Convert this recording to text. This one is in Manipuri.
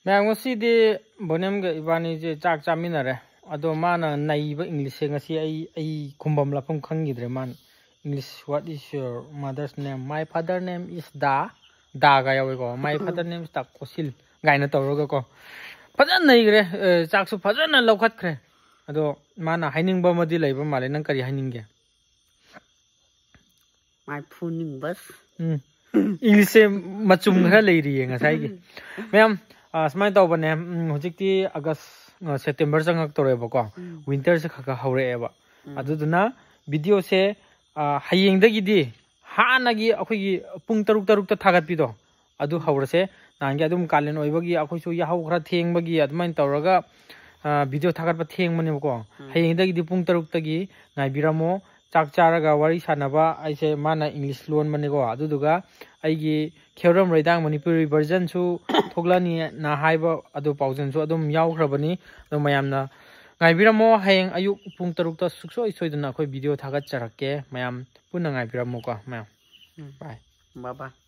मैं ngasi bonem ga ibani je chak chaminare ado mana naiba english ngasi ai kumbam lapum khangidre man english. What is your mother's name? My father name is da ga yawe ko my father name is takosil gaina tawroga ko fajan naigre chak su fajana lokhat khre ado mana haining ba madi leiba male nang kari haining ge my phuning bus english machum khara leiri ngasai ge ma'am smile to bane hojikti August September changak toreba ko winter se khaka haureeba aduduna video se hayeng dagi di hanagi akhoi pung taruk ta thagat pido adu haurase nangi adum kalen oibagi akhoi su yahau khara thengbagi admain tawraga video thagat pa theng mane ko hayeng dagi di pung taruk tagi ngai biramo chak charaga wari sanaba aise mana english lon mane ko aduduga aigi Kheuram Raidang Manipuri version su thoglani na haiba adu paujan su adum yaukrabani ado mayamna ngaibiramo hayeng ayuk pung taruk ta suksoi soiduna khoi video thagat charakke mayam punna ngaibiramo ko mayam bye bye bye